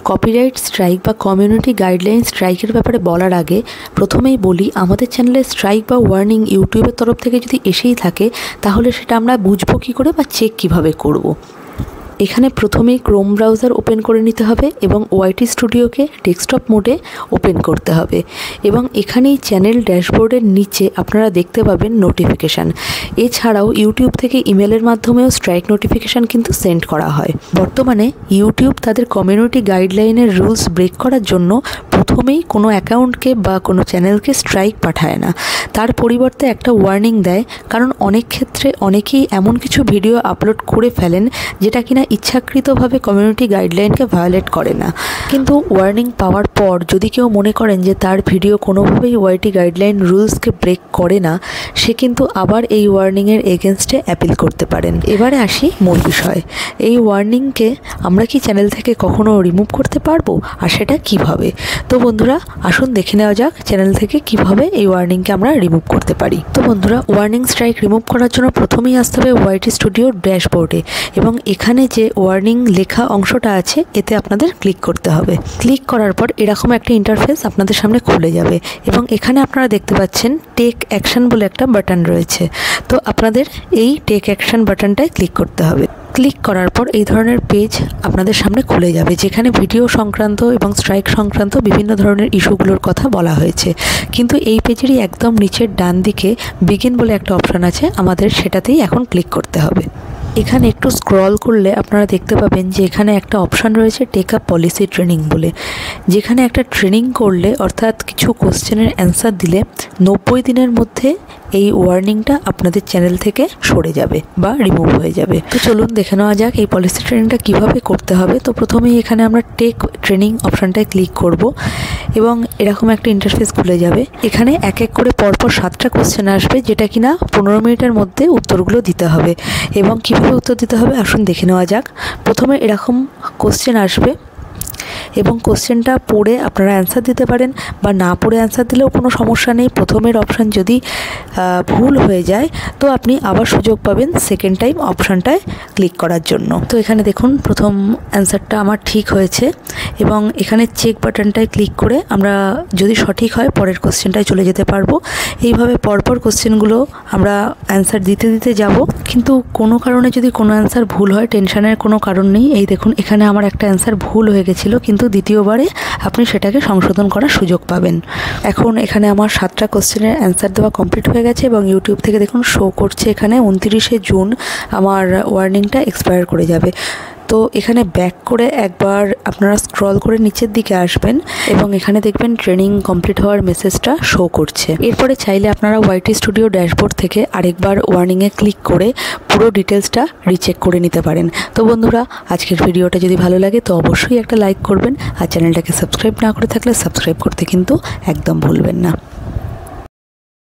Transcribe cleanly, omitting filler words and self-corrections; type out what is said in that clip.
Copyright strike বা community guideline স্ট্রাইকের ব্যাপারে বলার আগে প্রথমেই বলি, আমাদের চ্যানেলে স্ট্রাইক বা ওয়ার্নিং ইউটিউবের তরফ থেকে যদি এসেই থাকে তাহলে সেটা আমরা বুঝবো কী করে বা চেক কিভাবে করব। এখানে প্রথমেই ক্রোম ব্রাউজার ওপেন করে নিতে হবে এবং ওয়াইটি স্টুডিওকে ডেস্কটপ মোডে ওপেন করতে হবে এবং এখানেই চ্যানেল ড্যাশবোর্ডের নিচে আপনারা দেখতে পাবেন নোটিফিকেশান। এছাড়াও ইউটিউব থেকে ইমেলের মাধ্যমেও স্ট্রাইক নোটিফিকেশান কিন্তু সেন্ড করা হয়। বর্তমানে ইউটিউব তাদের কমিউনিটি গাইডলাইনের রুলস ব্রেক করার জন্য প্রথমেই কোনো অ্যাকাউন্টকে বা কোনো চ্যানেলকে স্ট্রাইক পাঠায় না, তার পরিবর্তে একটা ওয়ার্নিং দেয়। কারণ অনেক ক্ষেত্রে অনেকেই এমন কিছু ভিডিও আপলোড করে ফেলেন যেটা কিনা ইচ্ছাকৃতভাবে কমিউনিটি গাইডলাইনকে ভায়োলেট করে না, কিন্তু ওয়ার্নিং পাওয়ার পর যদি কেউ মনে করেন যে তার ভিডিও কোনোভাবেই ওয়াইটি গাইডলাইন রুলসকে ব্রেক করে না, সে কিন্তু আবার এই ওয়ার্নিংয়ের এগেনস্টে অ্যাপিল করতে পারেন। এবারে আসি মূল বিষয়, এই ওয়ার্নিংকে আমরা কি চ্যানেল থেকে কখনো রিমুভ করতে পারবো আর সেটা কিভাবে? তো বন্ধুরা আসুন দেখে নেওয়া যাক চ্যানেল থেকে কিভাবে এই ওয়ার্নিংকে আমরা রিমুভ করতে পারি। তো বন্ধুরা, ওয়ার্নিং স্ট্রাইক রিমুভ করার জন্য প্রথমেই আসতে হবে ওয়াইটি স্টুডিওর ড্যাশবোর্ডে এবং এখানে যে ওয়ার্নিং লেখা অংশটা আছে এতে আপনাদের ক্লিক করতে হবে। ক্লিক করার পর এরকম একটা ইন্টারফেস আপনাদের সামনে খুলে যাবে এবং এখানে আপনারা দেখতে পাচ্ছেন টেক অ্যাকশন বলে একটা বাটন রয়েছে। তো আপনাদের এই টেক অ্যাকশন বাটনটায় ক্লিক করতে হবে। ক্লিক করার পর এই ধরনের পেজ আপনাদের সামনে খুলে যাবে যেখানে ভিডিও সংক্রান্ত এবং স্ট্রাইক সংক্রান্ত বিভিন্ন ধরনের ইস্যুগুলোর কথা বলা হয়েছে। কিন্তু এই পেজেরই একদম নিচের ডান দিকে বিগিন বলে একটা অপশান আছে, আমাদের সেটাতেই এখন ক্লিক করতে হবে। এখানে একটু স্ক্রল করলে আপনারা দেখতে পাবেন যে এখানে একটা অপশান রয়েছে টেক আপ পলিসি ট্রেনিং বলে, যেখানে একটা ট্রেনিং করলে অর্থাৎ কিছু কোশ্চেনের অ্যান্সার দিলে 90 দিনের মধ্যে এই ওয়ার্নিংটা আপনাদের চ্যানেল থেকে সরে যাবে বা রিমুভ হয়ে যাবে। তো চলুন দেখে নেওয়া যাক এই পলিসি ট্রেনিংটা কীভাবে করতে হবে। তো প্রথমেই এখানে আমরা টেক ট্রেনিং অপশানটায় ক্লিক করব এবং এরকম একটা ইন্টারফেস খুলে যাবে। এখানে এক এক করে পরপর 7টা কোশ্চেন আসবে যেটা কিনা 15 মিনিটের মধ্যে উত্তরগুলো দিতে হবে এবং কীভাবে উত্তর দিতে হবে আসুন দেখে নেওয়া যাক। প্রথমে এরকম কোশ্চেন আসবে এবং কোশ্চেনটা পড়ে আপনারা অ্যান্সার দিতে পারেন বা না পড়ে অ্যান্সার দিলেও কোনো সমস্যা নেই। প্রথমের অপশান যদি ভুল হয়ে যায় তো আপনি আবার সুযোগ পাবেন সেকেন্ড টাইম অপশানটায় ক্লিক করার জন্য। তো এখানে দেখুন প্রথম অ্যান্সারটা আমার ঠিক হয়েছে এবং এখানে চেক বাটনটায় ক্লিক করে আমরা যদি সঠিক হয় পরের কোশ্চেনটায় চলে যেতে পারবো। এইভাবে পরপর কোশ্চেনগুলো আমরা অ্যান্সার দিতে দিতে যাব, কিন্তু কোনো কারণে যদি কোনো অ্যান্সার ভুল হয় টেনশনের কোনো কারণ নেই। এই দেখুন এখানে আমার একটা অ্যান্সার ভুল হয়ে গেছিলো, কিন্তু দ্বিতীয়বারে আপনি সেটাকে সংশোধন করার সুযোগ পাবেন। এখন এখানে আমার 7টা কোশ্চেনের অ্যান্সার দেওয়া কমপ্লিট হয়ে গেছে এবং ইউটিউব থেকে দেখুন শো করছে এখানে 29শে জুন আমার ওয়ার্নিংটা এক্সপায়ার করে যাবে। তো এখানে ব্যাক করে একবার আপনারা স্ক্রল করে নিচের দিকে আসবেন এবং এখানে দেখবেন ট্রেনিং কমপ্লিট হওয়ার মেসেজটা শো করছে। এরপরে চাইলে আপনারা ওয়াইটি স্টুডিও ড্যাশবোর্ড থেকে আরেকবার ওয়ার্নিংয়ে ক্লিক করে পুরো ডিটেলসটা রিচেক করে নিতে পারেন। তো বন্ধুরা, আজকের ভিডিওটা যদি ভালো লাগে তো অবশ্যই একটা লাইক করবেন আর চ্যানেলটাকে সাবস্ক্রাইব না করে থাকলে সাবস্ক্রাইব করতে কিন্তু একদম ভুলবেন না।